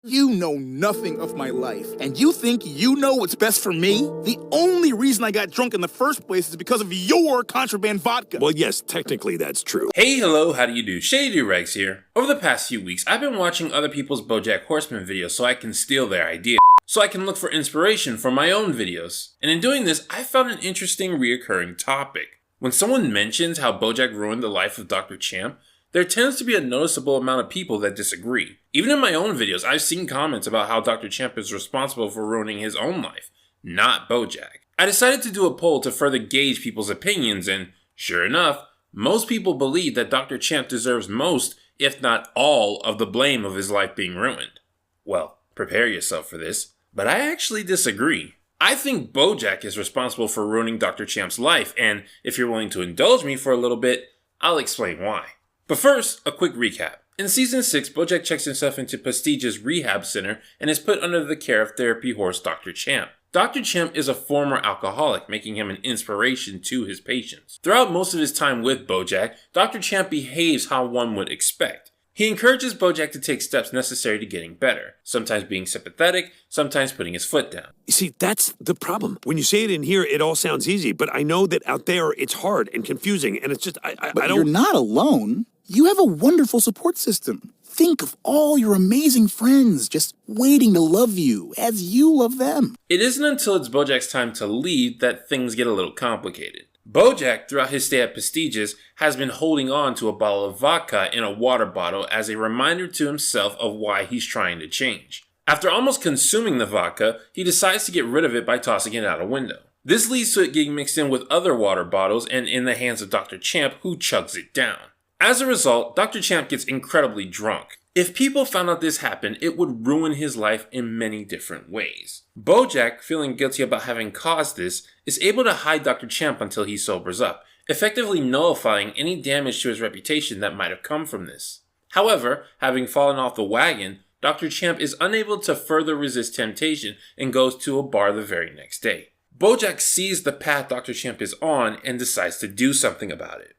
You know nothing of my life, and you think you know what's best for me? The only reason I got drunk in the first place is because of your contraband vodka. Well, yes, technically that's true. Hey, hello, how do you do? Shady Doorags here. Over the past few weeks, I've been watching other people's Bojack Horseman videos so I can steal their ideas, so I can look for inspiration for my own videos. And in doing this, I found an interesting reoccurring topic. When someone mentions how Bojack ruined the life of Dr. Champ, there tends to be a noticeable amount of people that disagree. Even in my own videos, I've seen comments about how Dr. Champ is responsible for ruining his own life, not Bojack. I decided to do a poll to further gauge people's opinions, and sure enough, most people believe that Dr. Champ deserves most, if not all, of the blame of his life being ruined. Well, prepare yourself for this, but I actually disagree. I think Bojack is responsible for ruining Dr. Champ's life, and if you're willing to indulge me for a little bit, I'll explain why. But first, a quick recap. In Season 6, Bojack checks himself into Prestige's rehab center and is put under the care of therapy horse Dr. Champ. Dr. Champ is a former alcoholic, making him an inspiration to his patients. Throughout most of his time with Bojack, Dr. Champ behaves how one would expect. He encourages Bojack to take steps necessary to getting better, sometimes being sympathetic, sometimes putting his foot down. You see, that's the problem. When you say it in here, it all sounds easy, but I know that out there it's hard and confusing, and it's just, I don't... You're not alone. You have a wonderful support system. Think of all your amazing friends just waiting to love you as you love them. It isn't until it's Bojack's time to leave that things get a little complicated. Bojack, throughout his stay at Prestige's, has been holding on to a bottle of vodka in a water bottle as a reminder to himself of why he's trying to change. After almost consuming the vodka, he decides to get rid of it by tossing it out a window. This leads to it getting mixed in with other water bottles and in the hands of Dr. Champ, who chugs it down. As a result, Dr. Champ gets incredibly drunk. If people found out this happened, it would ruin his life in many different ways. Bojack, feeling guilty about having caused this, is able to hide Dr. Champ until he sobers up, effectively nullifying any damage to his reputation that might have come from this. However, having fallen off the wagon, Dr. Champ is unable to further resist temptation and goes to a bar the very next day. Bojack sees the path Dr. Champ is on and decides to do something about it.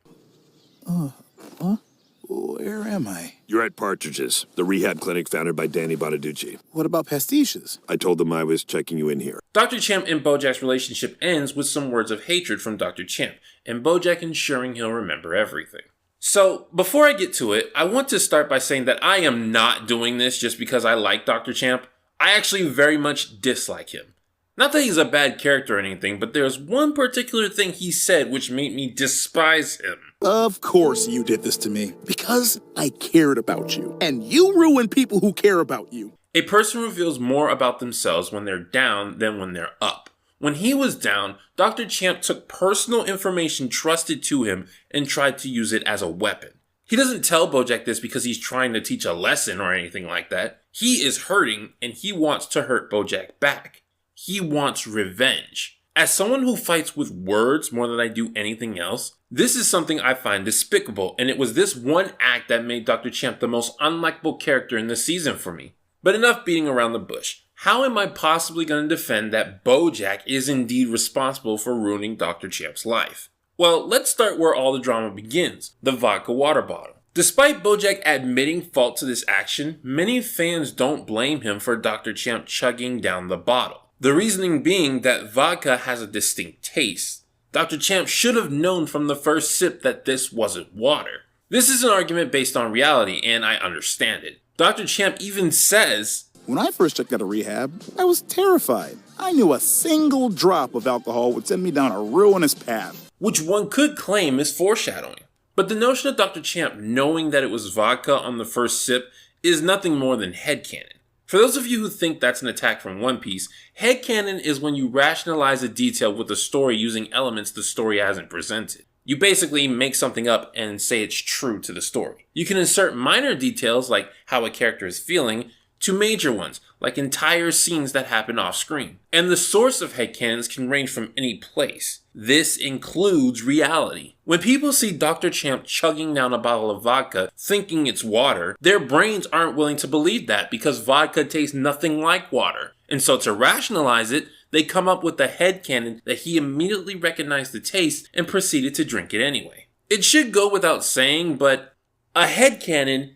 Where am I? You're at Partridge's, the rehab clinic founded by Danny Bonaducci. What about pastiches? I told them I was checking you in here. Dr. Champ and Bojack's relationship ends with some words of hatred from Dr. Champ, and Bojack ensuring he'll remember everything. So, before I get to it, I want to start by saying that I am not doing this just because I like Dr. Champ. I actually very much dislike him. Not that he's a bad character or anything, but there's one particular thing he said which made me despise him. Of course you did this to me, because I cared about you. And you ruin people who care about you. A person reveals more about themselves when they're down than when they're up. When he was down, Dr. Champ took personal information trusted to him and tried to use it as a weapon. He doesn't tell Bojack this because he's trying to teach a lesson or anything like that. He is hurting and he wants to hurt Bojack back. He wants revenge. As someone who fights with words more than I do anything else, this is something I find despicable, and it was this one act that made Dr. Champ the most unlikable character in the season for me. But enough beating around the bush. How am I possibly going to defend that Bojack is indeed responsible for ruining Dr. Champ's life? Well, let's start where all the drama begins, the vodka water bottle. Despite Bojack admitting fault to this action, many fans don't blame him for Dr. Champ chugging down the bottle. The reasoning being that vodka has a distinct taste. Dr. Champ should have known from the first sip that this wasn't water. This is an argument based on reality, and I understand it. Dr. Champ even says, When I first checked out of rehab, I was terrified. I knew a single drop of alcohol would send me down a ruinous path. Which one could claim is foreshadowing. But the notion of Dr. Champ knowing that it was vodka on the first sip is nothing more than headcanon. For those of you who think that's an attack from One Piece, headcanon is when you rationalize a detail with the story using elements the story hasn't presented. You basically make something up and say it's true to the story. You can insert minor details like how a character is feeling to major ones like entire scenes that happen off screen. And the source of headcanons can range from any place. This includes reality. When people see Dr. Champ chugging down a bottle of vodka thinking it's water, their brains aren't willing to believe that because vodka tastes nothing like water. And so to rationalize it, they come up with the headcanon that he immediately recognized the taste and proceeded to drink it anyway. It should go without saying, but a headcanon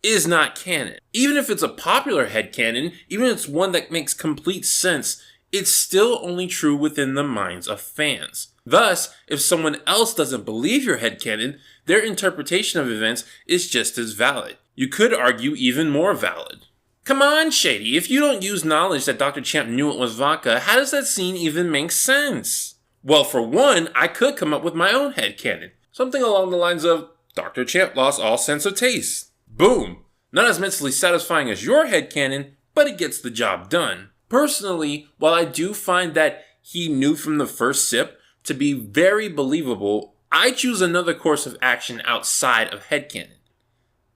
is not canon. Even if it's a popular headcanon, even if it's one that makes complete sense, it's still only true within the minds of fans. Thus, if someone else doesn't believe your headcanon, their interpretation of events is just as valid. You could argue even more valid. Come on, Shady, if you don't use knowledge that Dr. Champ knew it was vodka, how does that scene even make sense? Well, for one, I could come up with my own headcanon. Something along the lines of, Dr. Champ lost all sense of taste. Boom! Not as mentally satisfying as your headcanon, but it gets the job done. Personally, while I do find that he knew from the first sip to be very believable, I choose another course of action outside of headcanon.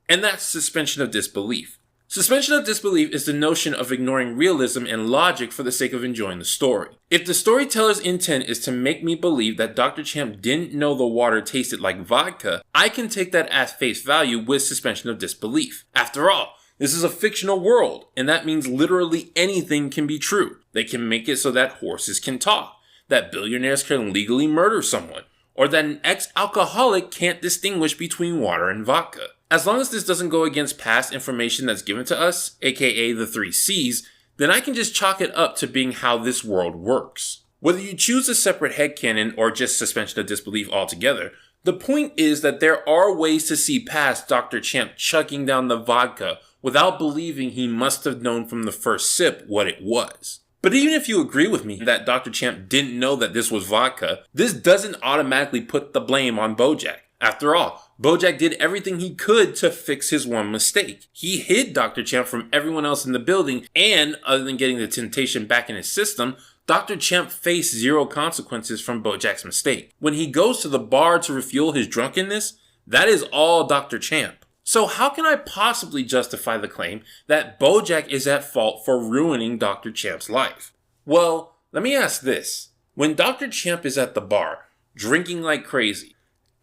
And that's suspension of disbelief. Suspension of disbelief is the notion of ignoring realism and logic for the sake of enjoying the story. If the storyteller's intent is to make me believe that Dr. Champ didn't know the water tasted like vodka, I can take that at face value with suspension of disbelief. After all, this is a fictional world, and that means literally anything can be true. They can make it so that horses can talk, that billionaires can legally murder someone, or that an ex-alcoholic can't distinguish between water and vodka. As long as this doesn't go against past information that's given to us, aka the 3 C's, then I can just chalk it up to being how this world works. Whether you choose a separate headcanon or just suspension of disbelief altogether, the point is that there are ways to see past Dr. Champ chugging down the vodka without believing he must have known from the first sip what it was. But even if you agree with me that Dr. Champ didn't know that this was vodka, this doesn't automatically put the blame on Bojack. After all, Bojack did everything he could to fix his one mistake. He hid Dr. Champ from everyone else in the building, and other than getting the temptation back in his system, Dr. Champ faced zero consequences from Bojack's mistake. When he goes to the bar to refuel his drunkenness, that is all Dr. Champ. So how can I possibly justify the claim that Bojack is at fault for ruining Dr. Champ's life? Well, let me ask this. When Dr. Champ is at the bar, drinking like crazy,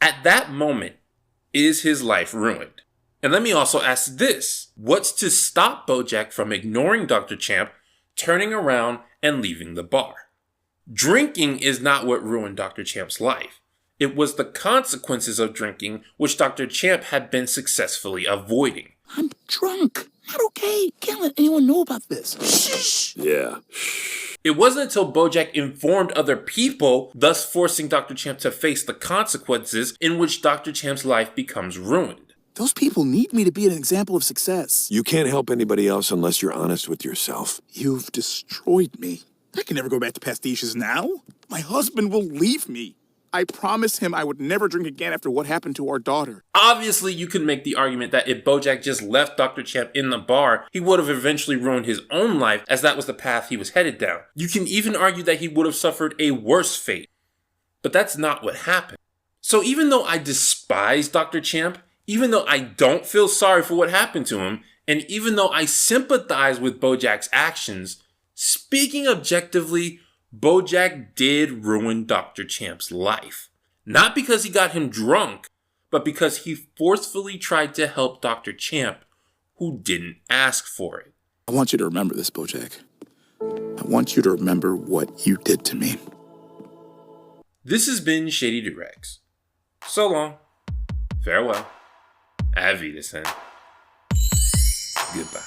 at that moment, is his life ruined? And let me also ask this. What's to stop Bojack from ignoring Dr. Champ, turning around, and leaving the bar? Drinking is not what ruined Dr. Champ's life. It was the consequences of drinking which Dr. Champ had been successfully avoiding. I'm drunk. Not okay. Can't let anyone know about this. Shh. Yeah. It wasn't until Bojack informed other people, thus forcing Dr. Champ to face the consequences, in which Dr. Champ's life becomes ruined. Those people need me to be an example of success. You can't help anybody else unless you're honest with yourself. You've destroyed me. I can never go back to pastiches now. My husband will leave me. I promised him I would never drink again after what happened to our daughter. Obviously, you could make the argument that if Bojack just left Dr. Champ in the bar, he would have eventually ruined his own life, as that was the path he was headed down. You can even argue that he would have suffered a worse fate. But that's not what happened. So even though I despise Dr. Champ, even though I don't feel sorry for what happened to him, and even though I sympathize with Bojack's actions, speaking objectively, Bojack did ruin Dr. Champ's life. Not because he got him drunk, but because he forcefully tried to help Dr. Champ, who didn't ask for it. I want you to remember this, Bojack. I want you to remember what you did to me. This has been Shady Doorags. So long. Farewell. Auf Wiedersehen. Goodbye.